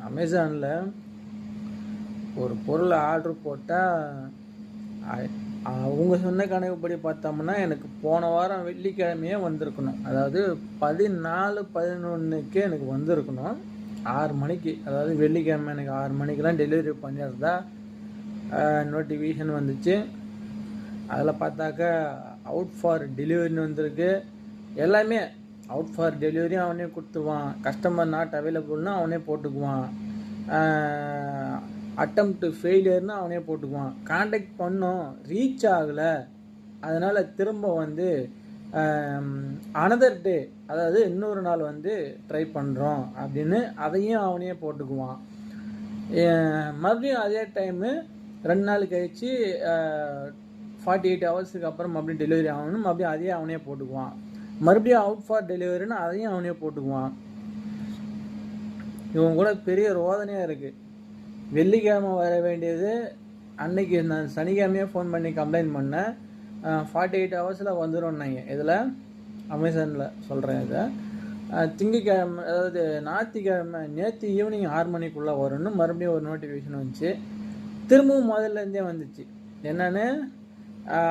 அமேசானில் ஒரு பொருள் ஆர்டர் போட்டால் அவங்க சொன்ன கணக்குப்படி பார்த்தோம்னா எனக்கு போன வாரம் வெள்ளிக்கிழமையே வந்திருக்கணும். அதாவது 14/11 எனக்கு வந்திருக்கணும் 6 மணிக்கு. அதாவது வெள்ளிக்கிழமை எனக்கு 6 மணிக்கெலாம் டெலிவரி பண்ணியிருந்தா நோட்டிஃபிகேஷன் வந்துச்சு. அதில் பார்த்தாக்கா அவுட் ஃபார் டெலிவரின்னு வந்திருக்கு. எல்லாமே அவுட் ஃபார் டெலிவரியும் அவனே கொடுத்துருவான், கஸ்டமர் நாட் அவைலபிள்னா அவனே போட்டுக்குவான், அட்டம்ப்ட் ஃபெயிலியர்னு அவனே போட்டுக்குவான். காண்டாக்ட் பண்ணோம் ரீச் ஆகலை, அதனால் திரும்ப வந்து அனதர் டே, அதாவது இன்னொரு நாள் வந்து ட்ரை பண்ணுறோம் அப்படின்னு அதையும் அவனே போட்டுக்குவான். மறுபடியும் அதே டைமு 2 நாள் கழித்து 48 ஹவர்ஸுக்கு அப்புறம் மறுபடியும் டெலிவரி ஆகணும், மறுபடியும் அதையே அவனே போட்டுக்குவான். மறுபடியும் அவுட் ஃபார் டெலிவரின்னு அதையும் அவனே போட்டுக்குவான். இவன் கூட பெரிய ரோதனையாக இருக்குது. வெள்ளிக்கிழமை வர வேண்டியது அன்னைக்கு நான் சனிக்கிழமையே ஃபோன் பண்ணி கம்ப்ளைண்ட் பண்ணேன். 48 ஹவர்ஸில் வந்துடும்னாங்க. இதில் அமேசானில் சொல்கிறேன். இதை திங்கக்கிழமை, அதாவது ஞாயிற்றுக்கிழமை நேற்று ஈவினிங் 6 மணிக்குள்ளே வரும்னு மறுபடியும் ஒரு நோட்டிஃபிகேஷன் வந்துச்சு. திரும்பவும் முதல்லேருந்தே வந்துச்சு. என்னென்னு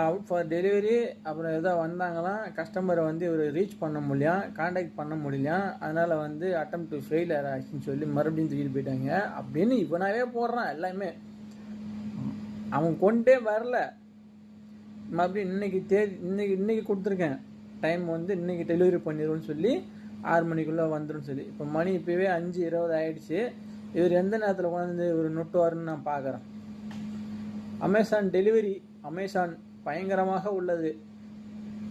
அவுட் ஃபார் டெலிவரி, அப்புறம் ஏதோ வந்தாங்களாம், கஸ்டமரை வந்து இவர் ரீச் பண்ண முடியலையா, காண்டாக்ட் பண்ண முடியலையா, அதனால் வந்து அட்டம்ப்ட் ஃபெயிலியர் ஆச்சுன்னு சொல்லி மறுபடியும் தூக்கிட்டு போயிட்டாங்க அப்படின்னு இவனாவே போடுறான். எல்லாமே அவன் கொண்டே வரல. மறுபடியும் இன்னைக்கு கொடுத்துருக்கேன் டைம் வந்து இன்னைக்கு டெலிவரி பண்ணிடுவோன்னு சொல்லி 6 மணிக்குள்ளே வந்துடும் சொல்லி. இப்போ மணி இப்போவே 5:20 ஆகிடுச்சு. இவர் எந்த நேரத்தில் கொண்டாந்து இவர் நொட்டுவாருன்னு நான் பார்க்குறேன். அமேசான் டெலிவரி, அமேசான் பயங்கரமாக உள்ளது.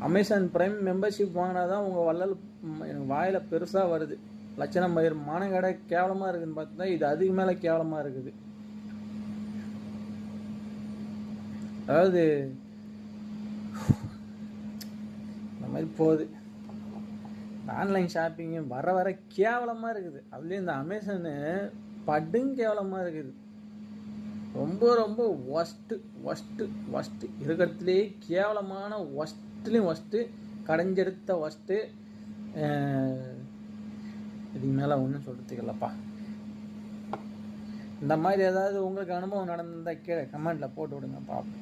அமேசான் பிரைம் மெம்பர்ஷிப் வாங்கினா தான் உங்கள் வள்ளல் எனக்கு வாயில் பெருசாக வருது. லட்சணம் பயிர் மானங்கடை கேவலமாக இருக்குதுன்னு பார்த்தா இது அதுக்கு மேலே கேவலமாக இருக்குது. அதாவது இந்த மாதிரி போகுது. ஆன்லைன் ஷாப்பிங்கு வர கேவலமாக இருக்குது. அதுலேயும் இந்த அமேசானு படும் கேவலமாக இருக்குது. ரொம்ப ரொம்ப ஒஸ்ட்டு இருக்கிறதுலே கேவலமான ஒஸ்ட்லேயும் ஒஸ்ட்டு, கடைஞ்செடுத்த ஒஸ்ட்டு. இதுக்கு மேலே ஒன்றும் சொல்கிறதுக்கு இல்லைப்பா. இந்த மாதிரி ஏதாவது உங்களுக்கு அனுபவம் நடந்திருந்தால் கீழே கமெண்ட்டில் போட்டு விடுங்க பார்ப்போம்.